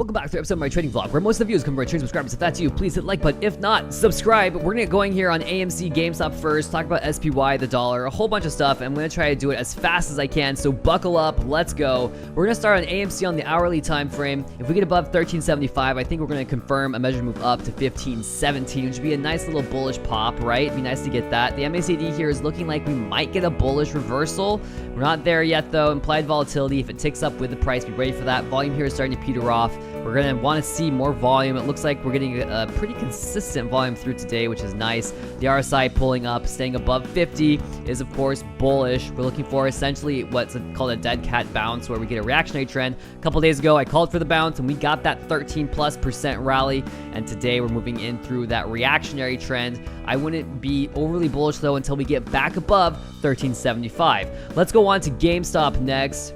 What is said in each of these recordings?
Welcome back to episode of my trading vlog, where most of the views come from my trading subscribers. If that's you, please hit like button. If not, subscribe. We're gonna get going here on AMC, GameStop first, talk about SPY, the dollar, a whole bunch of stuff. I'm gonna try to do it as fast as I can, so buckle up, let's go. We're gonna start on AMC on the hourly time frame. If we get above 1375, I think we're gonna confirm a measured move up to 1517, which would be a nice little bullish pop, right? It'd be nice to get that. The MACD here is looking like we might get a bullish reversal. We're not there yet though. Implied volatility, if it ticks up with the price, be ready for that. Volume here is starting to peter off. We're going to want to see more volume. It looks like we're getting a pretty consistent volume through today, which is nice. The RSI pulling up, staying above 50 is, of course, bullish. We're looking for essentially what's called a dead cat bounce, where we get a reactionary trend. A couple days ago, I called for the bounce, and we got that 13+% rally. And today, we're moving in through that reactionary trend. I wouldn't be overly bullish, though, until we get back above 1375. Let's go on to GameStop next.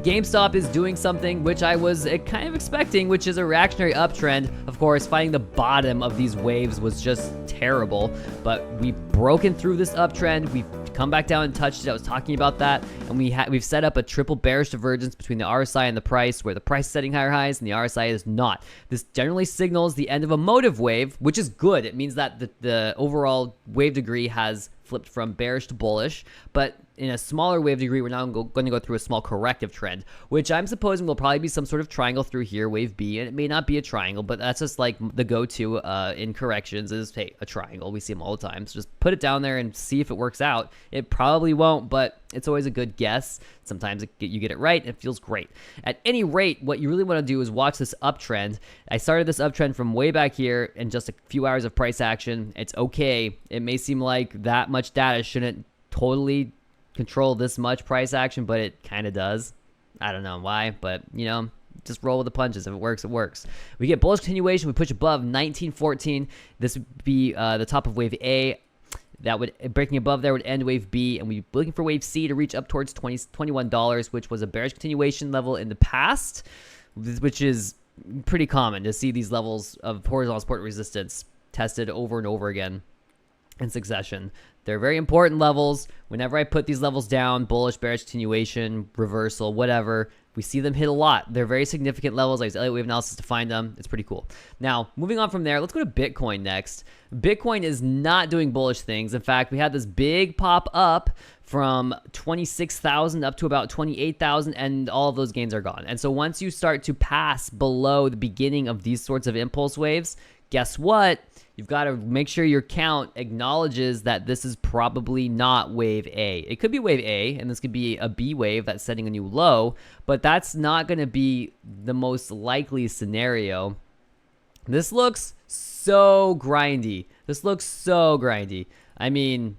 GameStop is doing something which I was kind of expecting, which is a reactionary uptrend. Of course, finding the bottom of these waves was just terrible, but we've broken through this uptrend. We've come back down and touched it. I was talking about that, and we've set up a triple bearish divergence between the RSI and the price, where the price is setting higher highs and the RSI is not. This generally signals the end of a motive wave, which is good. It means that the overall wave degree has flipped from bearish to bullish, but in a smaller wave degree, we're now going to go through a small corrective trend, which I'm supposing will probably be some sort of triangle through here, wave B, and it may not be a triangle, but that's just like the go-to in corrections is, hey, a triangle. We see them all the time, so just put it down there and see if it works out. It probably won't, but it's always a good guess. Sometimes you get it right, and it feels great. At any rate, what you really want to do is watch this uptrend. I started this uptrend from way back here in just a few hours of price action. It's okay. It may seem like that much data shouldn't totally control this much price action, but it kind of does. I don't know why, but you know, just roll with the punches. If it works, it works. We get bullish continuation. We push above 1914. This would be the top of wave A. That would, breaking above there would end wave B, and we'd be looking for wave C to reach up towards $21, which was a bearish continuation level in the past, which is pretty common to see these levels of horizontal support resistance tested over and over again in succession. They're very important levels. Whenever I put these levels down, bullish, bearish, continuation, reversal, whatever, we see them hit a lot. They're very significant levels. I use Elliott wave analysis to find them. It's pretty cool. Now, moving on from there, let's go to Bitcoin next. Bitcoin is not doing bullish things. In fact, we had this big pop up from 26,000 up to about 28,000, and all of those gains are gone. And so once you start to pass below the beginning of these sorts of impulse waves, guess what? You've got to make sure your count acknowledges that this is probably not wave A. It could be wave A, and this could be a B wave that's setting a new low, but that's not going to be the most likely scenario. This looks so grindy. This looks so grindy. I mean,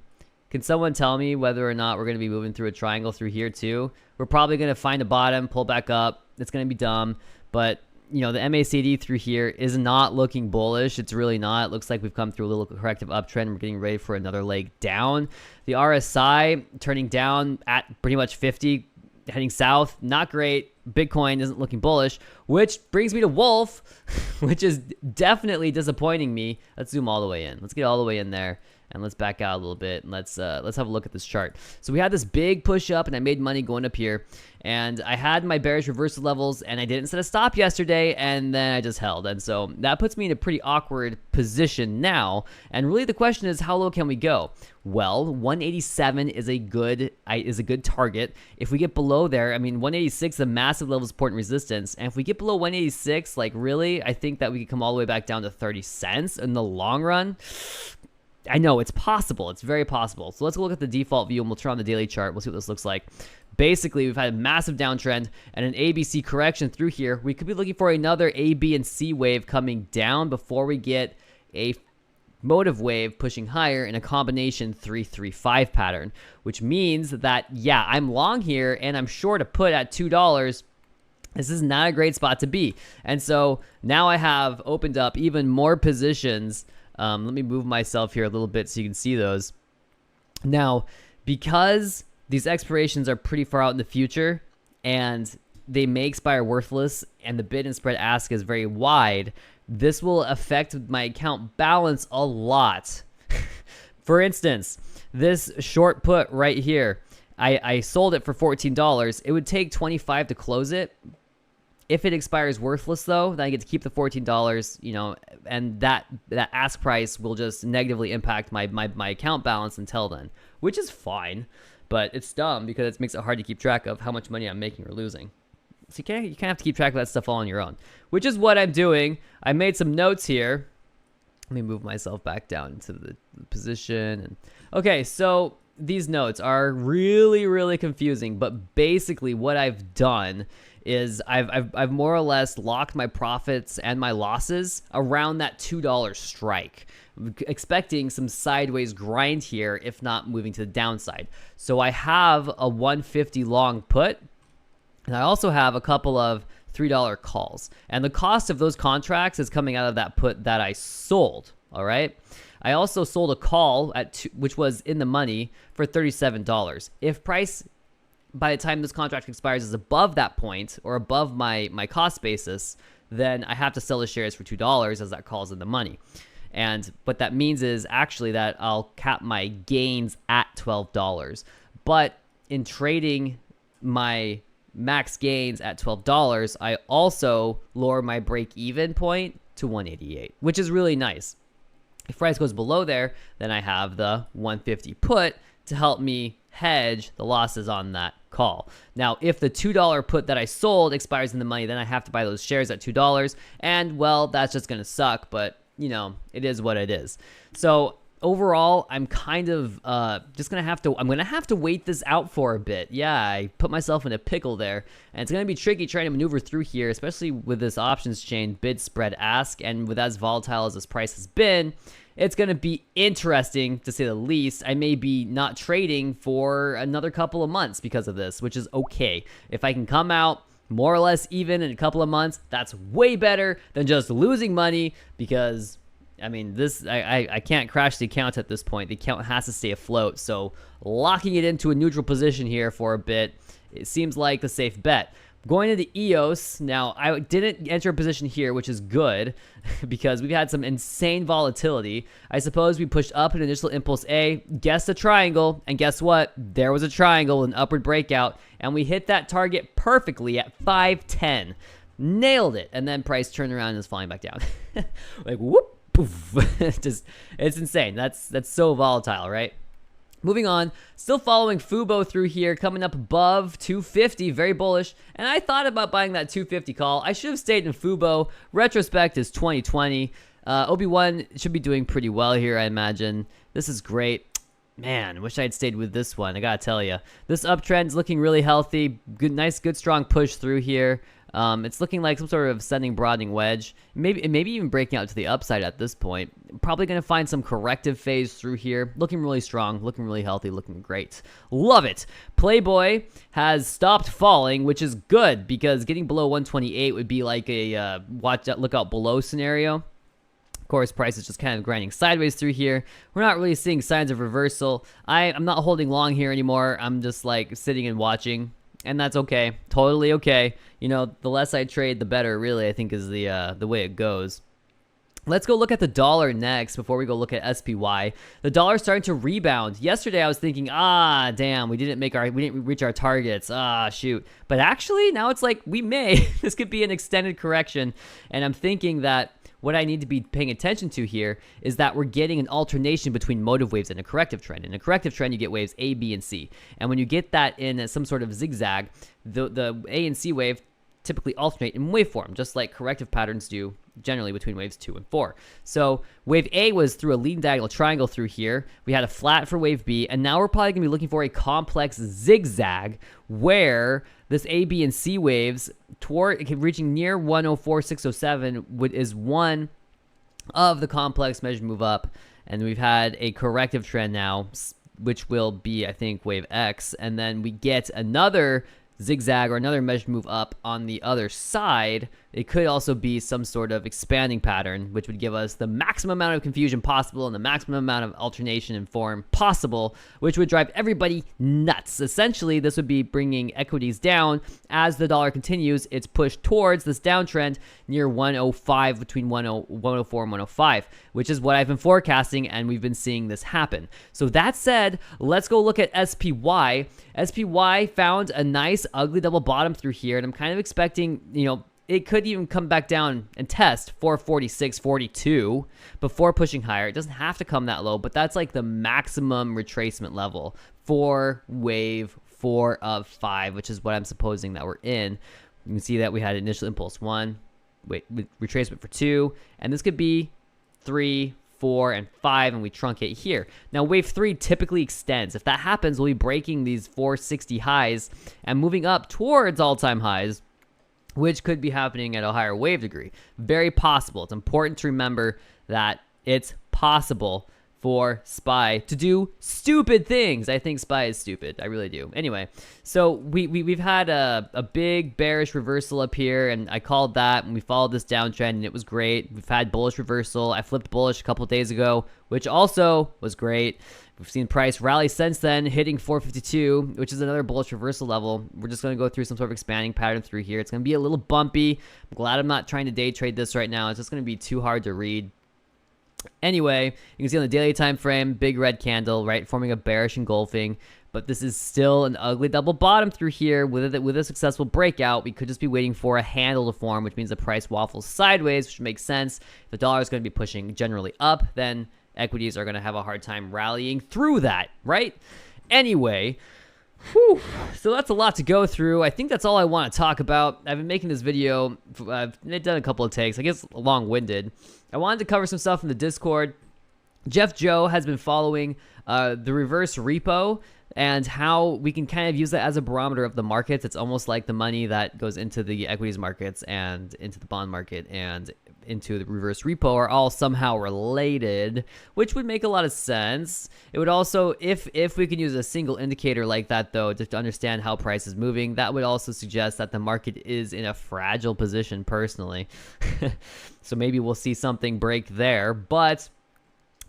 can someone tell me whether or not we're going to be moving through a triangle through here too? We're probably going to find a bottom, pull back up. It's going to be dumb, but you know, the MACD through here is not looking bullish. It's really not. It looks like we've come through a little corrective uptrend. We're getting ready for another leg down. The RSI turning down at pretty much 50, heading south. Not great. Bitcoin isn't looking bullish, which brings me to Wulf, which is definitely disappointing me. Let's zoom all the way in. Let's get all the way in there. And let's back out a little bit, and let's have a look at this chart. So we had this big push up, and I made money going up here. And I had my bearish reversal levels, and I didn't set a stop yesterday, and then I just held. And so that puts me in a pretty awkward position now. And really the question is, how low can we go? Well, 187 is a good target. If we get below there, I mean, 186 is a massive level of support and resistance. And if we get below 186, like really, I think that we could come all the way back down to 30 cents in the long run. I know it's possible. It's very possible. So let's look at the default view, and we'll turn on the daily chart. We'll see what this looks like. Basically, we've had a massive downtrend and an ABC correction through here. We could be looking for another A, B, and C wave coming down before we get a motive wave pushing higher in a combination 3-3-5 pattern, which means that, yeah, I'm long here and I'm short a put at $2. This is not a great spot to be. And so now I have opened up even more positions. Let me move myself here a little bit so you can see those. Now, because these expirations are pretty far out in the future and they may expire worthless and the bid and spread ask is very wide, this will affect my account balance a lot. For instance, this short put right here, I sold it for $14. It would take 25 to close it. If it expires worthless, though, then I get to keep the $14, you know, and that ask price will just negatively impact my account balance until then, which is fine. But it's dumb because it makes it hard to keep track of how much money I'm making or losing. So you kind of have to keep track of that stuff all on your own, which is what I'm doing. I made some notes here. Let me move myself back down into the position. And okay, so these notes are really, really confusing. But basically, what I've done is I've more or less locked my profits and my losses around that $2 strike, expecting some sideways grind here, if not moving to the downside. So I have a 150 long put, and I also have a couple of $3 calls. And the cost of those contracts is coming out of that put that I sold, all right? I also sold a call, which was in the money, for $37. If price, by the time this contract expires, is above that point, or above my cost basis, then I have to sell the shares for $2 as that call's in the money. And what that means is actually that I'll cap my gains at $12. But in trading my max gains at $12, I also lower my break-even point to 188, which is really nice. If price goes below there, then I have the 150 put to help me hedge the losses on that call. Now, if the $2 put that I sold expires in the money, then I have to buy those shares at $2, and well, that's just going to suck, but you know, it is what it is. So overall, I'm kind of just gonna have to wait this out for a bit. Yeah, I put myself in a pickle there, and it's gonna be tricky trying to maneuver through here, especially with this options chain bid spread ask, and with as volatile as this price has been. It's going to be interesting, to say the least. I may be not trading for another couple of months because of this, which is okay. If I can come out more or less even in a couple of months, that's way better than just losing money, because I mean, I can't crash the account at this point. The account has to stay afloat, so locking it into a neutral position here for a bit, it seems like the safe bet. Going into EOS, now I didn't enter a position here, which is good because we've had some insane volatility. I suppose we pushed up an initial impulse A, guessed a triangle, and guess what? There was a triangle, an upward breakout, and we hit that target perfectly at 510. Nailed it, and then price turned around and is falling back down. Like, whoop, poof. It's insane. That's so volatile, right? Moving on, still following Fubo through here, coming up above 250, very bullish. And I thought about buying that 250 call. I should have stayed in Fubo. Retrospect is 2020. OB1 should be doing pretty well here, I imagine. This is great. Man, wish I had stayed with this one. I gotta tell you, this uptrend's looking really healthy. Good, nice, good, strong push through here. It's looking like some sort of ascending, broadening wedge. Maybe even breaking out to the upside at this point. Probably going to find some corrective phase through here. Looking really strong, looking really healthy, looking great. Love it. Playboy has stopped falling, which is good because getting below 128 would be like a look out below scenario. Of course, price is just kind of grinding sideways through here. We're not really seeing signs of reversal. I'm not holding long here anymore. I'm just like sitting and watching. And that's okay. Totally okay. You know, the less I trade, the better, really, I think is the way it goes. Let's go look at the dollar next before we go look at SPY. The dollar's starting to rebound. Yesterday, I was thinking, damn, we didn't reach our targets. Shoot. But actually, now it's like, we may. This could be an extended correction. And I'm thinking that what I need to be paying attention to here is that we're getting an alternation between motive waves and a corrective trend. In a corrective trend, you get waves A, B, and C. And when you get that in some sort of zigzag, the A and C wave typically alternate in waveform, just like corrective patterns do generally between waves 2 and 4. So wave A was through a leading diagonal triangle through here. We had a flat for wave B, and now we're probably going to be looking for a complex zigzag where this A, B, and C waves toward reaching near 104.607 is one of the complex measured move up, and we've had a corrective trend now, which will be, I think, wave X, and then we get another zigzag or another measured move up on the other side. It could also be some sort of expanding pattern, which would give us the maximum amount of confusion possible and the maximum amount of alternation in form possible, which would drive everybody nuts. Essentially, this would be bringing equities down. As the dollar continues its push towards this downtrend near 105, between 104 and 105, which is what I've been forecasting, and we've been seeing this happen. So that said, let's go look at SPY. SPY found a nice ugly double bottom through here, and I'm kind of expecting, you know, it could even come back down and test 446, 42 before pushing higher. It doesn't have to come that low, but that's like the maximum retracement level for wave 4 of 5, which is what I'm supposing that we're in. You can see that we had initial impulse 1, retracement for 2, and this could be 3, 4, and 5, and we truncate here. Now, wave 3 typically extends. If that happens, we'll be breaking these 460 highs and moving up towards all-time highs, which could be happening at a higher wave degree. Very possible. It's important to remember that it's possible for SPY to do stupid things. I think SPY is stupid. I really do. Anyway, so we've had a big bearish reversal up here, and I called that, and we followed this downtrend, and it was great. We've had bullish reversal. I flipped bullish a couple of days ago, which also was great. We've seen price rally since then, hitting 452, which is another bullish reversal level. We're just going to go through some sort of expanding pattern through here. It's going to be a little bumpy. I'm glad I'm not trying to day trade this right now. It's just going to be too hard to read. Anyway, you can see on the daily time frame, big red candle, right, forming a bearish engulfing, but this is still an ugly double bottom through here. With a successful breakout, we could just be waiting for a handle to form, which means the price waffles sideways, which makes sense. If the dollar is going to be pushing generally up, then equities are going to have a hard time rallying through that, right? Anyway, whew, so that's a lot to go through. I think that's all I want to talk about. I've been making this video. I've done a couple of takes. I guess long-winded. I wanted to cover some stuff in the Discord. Jeff Joe has been following the reverse repo and how we can kind of use that as a barometer of the markets. It's almost like the money that goes into the equities markets and into the bond market and into the reverse repo are all somehow related, which would make a lot of sense. It would also, if we can use a single indicator like that, though, to understand how price is moving, that would also suggest that the market is in a fragile position personally. So maybe we'll see something break there, but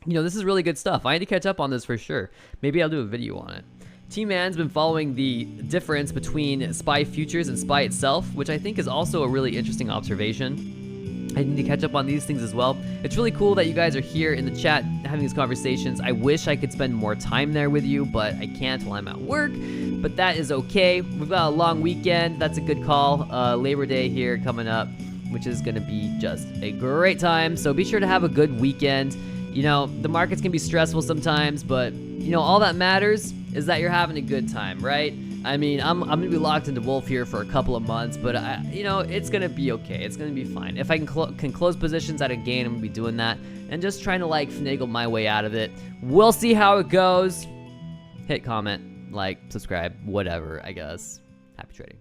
you know, this is really good stuff. I need to catch up on this for sure. Maybe I'll do a video on it. T-Man's been following the difference between SPY futures and SPY itself, which I think is also a really interesting observation. I need to catch up on these things as well. It's really cool that you guys are here in the chat having these conversations. I wish I could spend more time there with you, but I can't while I'm at work. But that is okay. We've got a long weekend. That's a good call. Labor Day here coming up, which is going to be just a great time. So be sure to have a good weekend. You know, the markets can be stressful sometimes, but, you know, all that matters is that you're having a good time, right? I mean, I'm going to be locked into Wulf here for a couple of months, but, you know, it's going to be okay. It's going to be fine. If I can close positions at a gain, I'm going to be doing that and just trying to, like, finagle my way out of it. We'll see how it goes. Hit comment, like, subscribe, whatever, I guess. Happy trading.